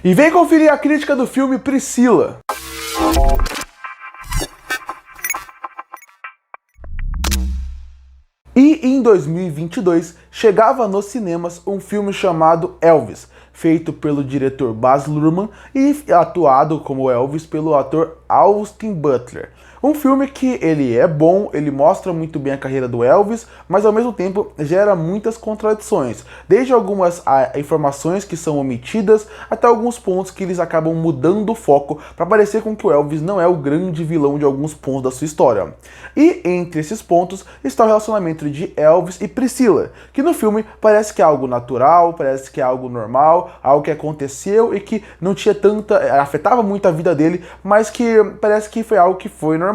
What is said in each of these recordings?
E vem conferir a crítica do filme Priscila. E em 2022 chegava nos cinemas um filme chamado Elvis, feito pelo diretor Baz Luhrmann e atuado como Elvis pelo ator Austin Butler. Um filme que ele é bom, ele mostra muito bem a carreira do Elvis, mas ao mesmo tempo gera muitas contradições, desde algumas informações que são omitidas, até alguns pontos que eles acabam mudando o foco para parecer com que o Elvis não é o grande vilão de alguns pontos da sua história. E entre esses pontos está o relacionamento de Elvis e Priscila, que no filme parece que é algo natural, parece que é algo normal, algo que aconteceu e que não tinha tanta, afetava muito a vida dele, mas que parece que foi algo que foi normal.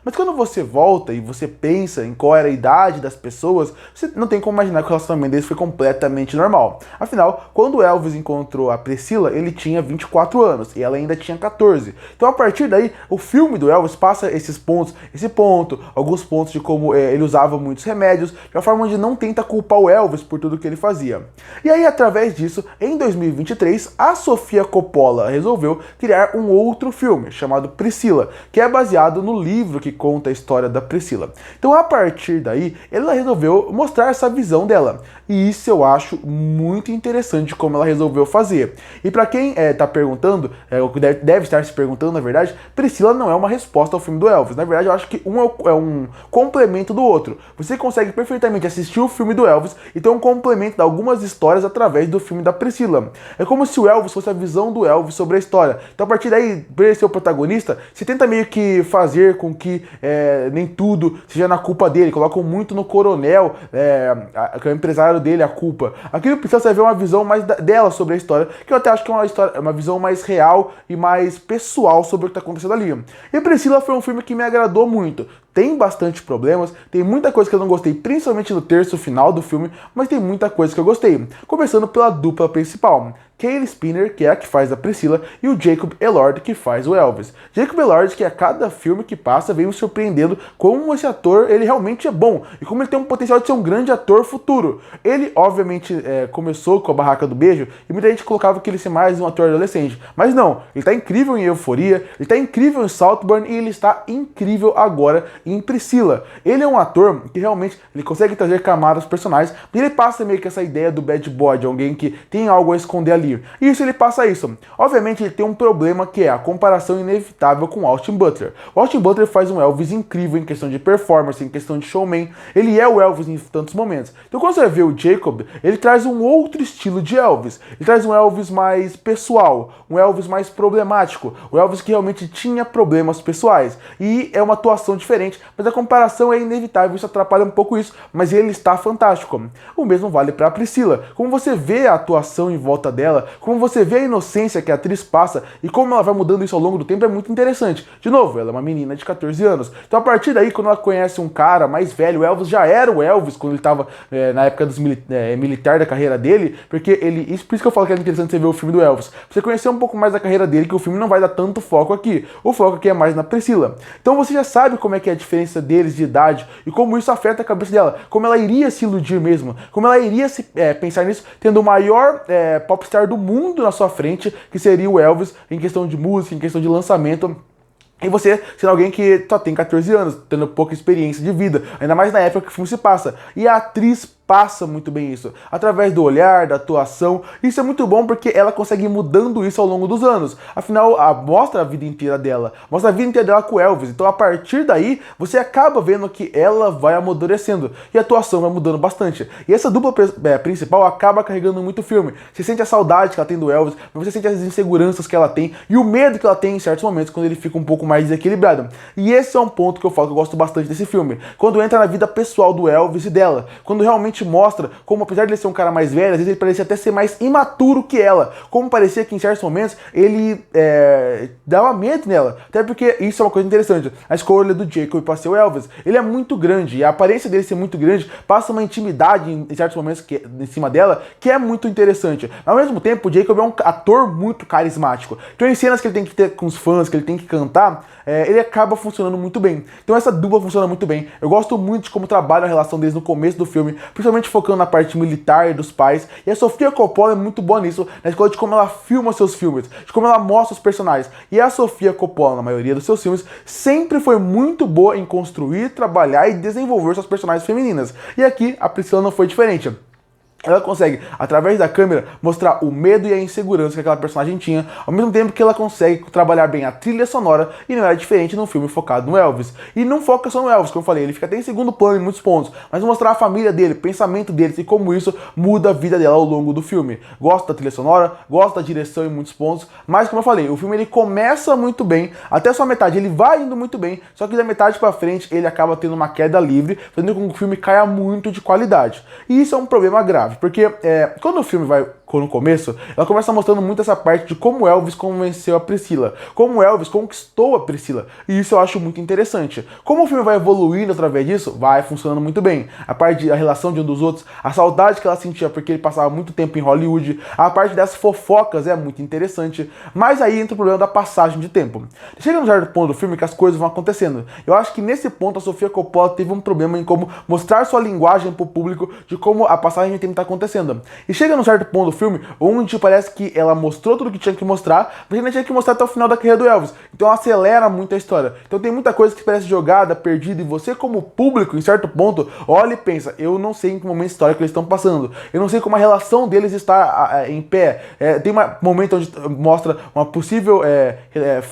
Mas quando você volta e você pensa em qual era a idade das pessoas, você não tem como imaginar que o relacionamento deles foi completamente normal. Afinal, quando o Elvis encontrou a Priscila, ele tinha 24 anos e ela ainda tinha 14. Então a partir daí, o filme do Elvis passa esses pontos, alguns pontos de como ele usava muitos remédios, de uma forma onde não tenta culpar o Elvis por tudo que ele fazia. E aí, através disso, em 2023, a Sofia Coppola resolveu criar um outro filme, chamado Priscila, que é baseado no livro que conta a história da Priscila. Então, a partir daí, ela resolveu mostrar essa visão dela. E isso eu acho muito interessante como ela resolveu fazer. E para quem tá perguntando, deve estar se perguntando, na verdade, Priscila não é uma resposta ao filme do Elvis. Na verdade, eu acho que um é um complemento do outro. Você consegue perfeitamente assistir o filme do Elvis e ter um complemento de algumas histórias através do filme da Priscila. É como se o Elvis fosse a visão do Elvis sobre a história. Então, a partir daí, para ele ser o protagonista, você tenta meio que fazer com que nem tudo seja na culpa dele. Colocam muito no coronel, que é o empresário dele, a culpa. Aqui no Priscila você vê uma visão mais dela sobre a história, que eu até acho que é uma visão mais real e mais pessoal sobre o que está acontecendo ali. E Priscila foi um filme que me agradou muito. Tem bastante problemas, tem muita coisa que eu não gostei, principalmente no terço final do filme, mas tem muita coisa que eu gostei. Começando pela dupla principal, Cale Spinner, que é a que faz a Priscila, e o Jacob Elord, que faz o Elvis. Jacob Elord, que a cada filme que passa vem me surpreendendo como esse ator ele realmente é bom e como ele tem um potencial de ser um grande ator futuro. Ele, obviamente, começou com a Barraca do Beijo e muita gente colocava que ele ser mais um ator adolescente. Mas não, ele tá incrível em Euforia, ele tá incrível em Saltburn e ele está incrível agora em Priscila. Ele é um ator que realmente ele consegue trazer camadas personagens e ele passa meio que essa ideia do bad boy, de alguém que tem algo a esconder ali. E isso ele passa isso. Obviamente ele tem um problema que é a comparação inevitável com Austin Butler. O Austin Butler faz um Elvis incrível em questão de performance, em questão de showman. Ele é o Elvis em tantos momentos. Então quando você vê o Jacob, ele traz um outro estilo de Elvis. Ele traz um Elvis mais pessoal, um Elvis mais problemático, um Elvis que realmente tinha problemas pessoais. E é uma atuação diferente, mas a comparação é inevitável, isso atrapalha um pouco isso, mas ele está fantástico. O mesmo vale para a Priscila. Como você vê a atuação em volta dela, como você vê a inocência que a atriz passa e como ela vai mudando isso ao longo do tempo é muito interessante. De novo, ela é uma menina de 14 anos. Então a partir daí, quando ela conhece um cara mais velho, o Elvis já era o Elvis quando ele estava na época dos militar da carreira dele, porque por isso que eu falo que é interessante você ver o filme do Elvis. Você conhecer um pouco mais da carreira dele, que o filme não vai dar tanto foco aqui. O foco aqui é mais na Priscila. Então você já sabe como é que é a diferença deles de idade e como isso afeta a cabeça dela, como ela iria se iludir mesmo, como ela iria pensar nisso tendo o maior popstar do mundo na sua frente, que seria o Elvis, em questão de música, em questão de lançamento. E você sendo alguém que só tem 14 anos, tendo pouca experiência de vida, ainda mais na época que o filme se passa. E a atriz passa muito bem isso, através do olhar, da atuação. Isso é muito bom porque ela consegue ir mudando isso ao longo dos anos. Afinal, mostra a vida inteira dela, mostra a vida inteira dela com o Elvis. Então, a partir daí, você acaba vendo que ela vai amadurecendo e a atuação vai mudando bastante. E essa dupla principal acaba carregando muito o filme. Você sente a saudade que ela tem do Elvis, você sente as inseguranças que ela tem e o medo que ela tem em certos momentos quando ele fica um pouco mais desequilibrado. E esse é um ponto que eu falo que eu gosto bastante desse filme. Quando entra na vida pessoal do Elvis e dela, quando realmente mostra como, apesar de ele ser um cara mais velho, às vezes ele parecia até ser mais imaturo que ela, como parecia que em certos momentos ele dava medo nela, até porque isso é uma coisa interessante, a escolha do Jacob para ser o Elvis, ele é muito grande, e a aparência dele ser muito grande passa uma intimidade em certos momentos em cima dela, que é muito interessante. Ao mesmo tempo, o Jacob é um ator muito carismático, então em cenas que ele tem que ter com os fãs, que ele tem que cantar, ele acaba funcionando muito bem. Então essa dupla funciona muito bem, eu gosto muito de como trabalha a relação deles no começo do filme, principalmente focando na parte militar dos pais. E a Sofia Coppola é muito boa nisso, na escola de como ela filma seus filmes, de como ela mostra os personagens. E a Sofia Coppola, na maioria dos seus filmes, sempre foi muito boa em construir, trabalhar e desenvolver suas personagens femininas. E aqui a Priscila não foi diferente. Ela consegue, através da câmera, mostrar o medo e a insegurança que aquela personagem tinha, ao mesmo tempo que ela consegue trabalhar bem a trilha sonora, e não é diferente num filme focado no Elvis. E não foca só no Elvis, como eu falei, ele fica até em segundo plano em muitos pontos, mas mostrar a família dele, o pensamento deles e como isso muda a vida dela ao longo do filme. Gosto da trilha sonora, gosto da direção em muitos pontos, mas como eu falei, o filme ele começa muito bem, até só a metade ele vai indo muito bem, só que da metade pra frente ele acaba tendo uma queda livre, fazendo com que o filme caia muito de qualidade. E isso é um problema grave. Porque quando o filme vai no começo, ela começa mostrando muito essa parte de como Elvis convenceu a Priscila, como Elvis conquistou a Priscila, e isso eu acho muito interessante. Como o filme vai evoluindo através disso, vai funcionando muito bem. A parte da relação de um dos outros, a saudade que ela sentia porque ele passava muito tempo em Hollywood, a parte das fofocas é muito interessante, mas aí entra o problema da passagem de tempo. Chega num certo ponto do filme que as coisas vão acontecendo. Eu acho que nesse ponto a Sofia Coppola teve um problema em como mostrar sua linguagem pro público de como a passagem de tempo tá acontecendo. E chega num certo ponto do filme onde parece que ela mostrou tudo que tinha que mostrar, mas ainda tinha que mostrar até o final da carreira do Elvis. Então ela acelera muito a história. Então tem muita coisa que parece jogada, perdida, e você como público, em certo ponto, olha e pensa, eu não sei em que momento histórico eles estão passando. Eu não sei como a relação deles está em pé. Tem um momento onde mostra uma possível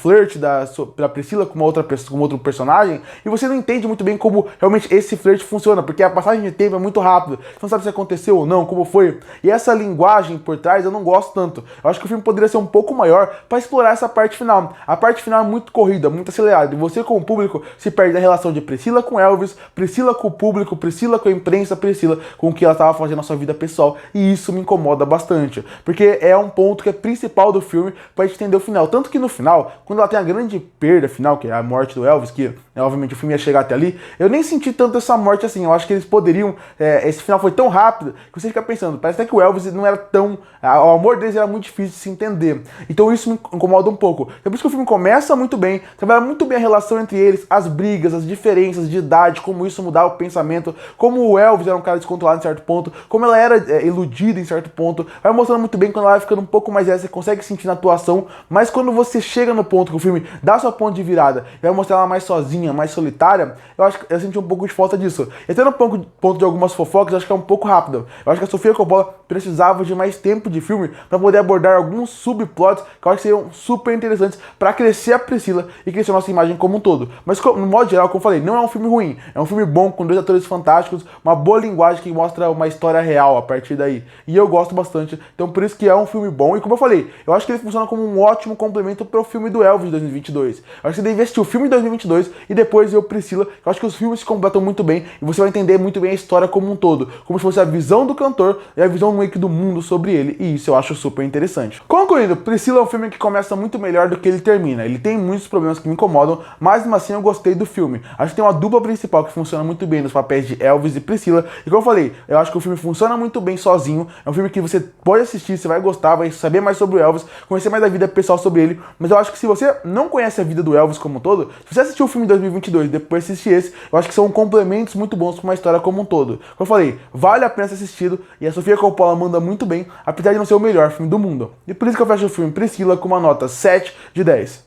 flirt da Priscila com uma outra pessoa, com outro personagem, e você não entende muito bem como realmente esse flirt funciona, porque a passagem de tempo é muito rápida. Você não sabe se aconteceu ou não, como foi. E essa linguagem por trás eu não gosto tanto. Eu acho que o filme poderia ser um pouco maior para explorar essa parte final. A parte final é muito corrida, muito acelerada. E você, como público, se perde da relação de Priscila com Elvis, Priscila com o público, Priscila com a imprensa, Priscila com o que ela estava fazendo na sua vida pessoal. E isso me incomoda bastante. Porque é um ponto que é principal do filme para gente entender o final. Tanto que no final, quando ela tem a grande perda final, que é a morte do Elvis, que obviamente o filme ia chegar até ali, eu nem senti tanto essa morte assim. Eu acho que eles poderiam. Esse final foi tão rápido que você fica pensando, parece até que o Elvis não era tão. O amor deles era muito difícil de se entender. Então isso me incomoda um pouco. É por isso que o filme começa muito bem, trabalha muito bem a relação entre eles, as brigas, as diferenças de idade, como isso mudava o pensamento, como o Elvis era um cara descontrolado em certo ponto, como ela era iludida em certo ponto. Vai mostrando muito bem quando ela vai ficando um pouco mais você consegue sentir na atuação, mas quando você chega no ponto que o filme dá sua ponto de virada e vai mostrar ela mais sozinha, mais solitária, eu acho que eu senti um pouco de falta disso. E até no ponto de algumas fofocas, eu acho que é um pouco rápido. Eu acho que a Sofia Coppola precisava de mais tempo de filme para poder abordar alguns subplots que eu acho que seriam super interessantes para crescer a Priscila e crescer a nossa imagem como um todo. Mas no modo geral, como eu falei, não é um filme ruim, é um filme bom, com dois atores fantásticos, uma boa linguagem que mostra uma história real a partir daí. E eu gosto bastante, então por isso que é um filme bom. E como eu falei, eu acho que ele funciona como um ótimo complemento pro filme do Elvis de 2022. Eu acho que você deve assistir o filme de 2022 e depois ver o Priscila. Eu acho que os filmes se completam muito bem e você vai entender muito bem a história como um todo, como se fosse a visão do cantor e a visão meio que do mundo sobre ele, e isso eu acho super interessante. Concluindo, Priscila é um filme que começa muito melhor do que ele termina. Ele tem muitos problemas que me incomodam, mas mesmo assim eu gostei do filme. Acho que tem uma dupla principal que funciona muito bem nos papéis de Elvis e Priscila, e como eu falei, eu acho que o filme funciona muito bem sozinho. É um filme que você pode assistir, você vai gostar, vai saber mais sobre o Elvis, conhecer mais da vida pessoal sobre ele, mas eu acho que se você não conhece a vida do Elvis como um todo, se você assistiu o filme em 2022 e depois assistir esse, eu acho que são complementos muito bons para uma história como um todo. Como eu falei, vale a pena ser assistido, e a Sofia Coppola manda muito bem, apesar de não ser o melhor filme do mundo. E por isso que eu fecho o filme Priscila com uma nota 7 de 10.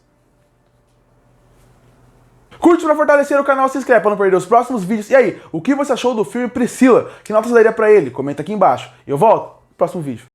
Curte pra fortalecer o canal, se inscreve pra não perder os próximos vídeos. E aí, o que você achou do filme Priscila? Que nota você daria pra ele? Comenta aqui embaixo. Eu volto no próximo vídeo.